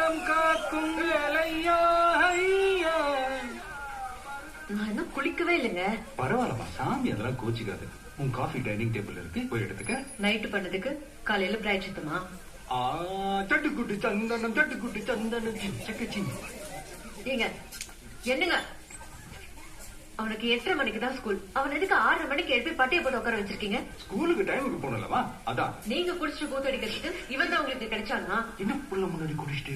நலம் காக்கும் வேலையா ஐயா. நான் இன்னும் குளிக்கவே இல்லைங்க. பரவாயில்லமா சாமி, அதெல்லாம் கோச்சிக்காது. உன் காஃபி டைனிங் டேபிள் இருக்கு, போய் எடுத்துக்க. நைட்டு பண்ணதுக்கு காலையில பிராய்ச்சித்தமா? தட்டுக்குட்டு சந்தனம் தட்டுக்குட்டு சந்தனம் சக்கச்சி. ஏங்க என்னங்க, அவனுக்கு 8:30 மணிக்கு தான் ஸ்கூல். அவன் எதுக்கு 6:30 மணிக்கு எழுப்பி பட்டைய போட்டு உட்கார வச்சிருக்கீங்க? ஸ்கூலுக்கு டைமுக்கு போனலவா, அதான். நீங்க குடிச்சிட்டு கூத்தடிக்கிறதுக்கு இவன் தான் உங்களுக்கு கிடைச்சானா? என்ன புள்ள முன்னாடி குடிச்சிட்டு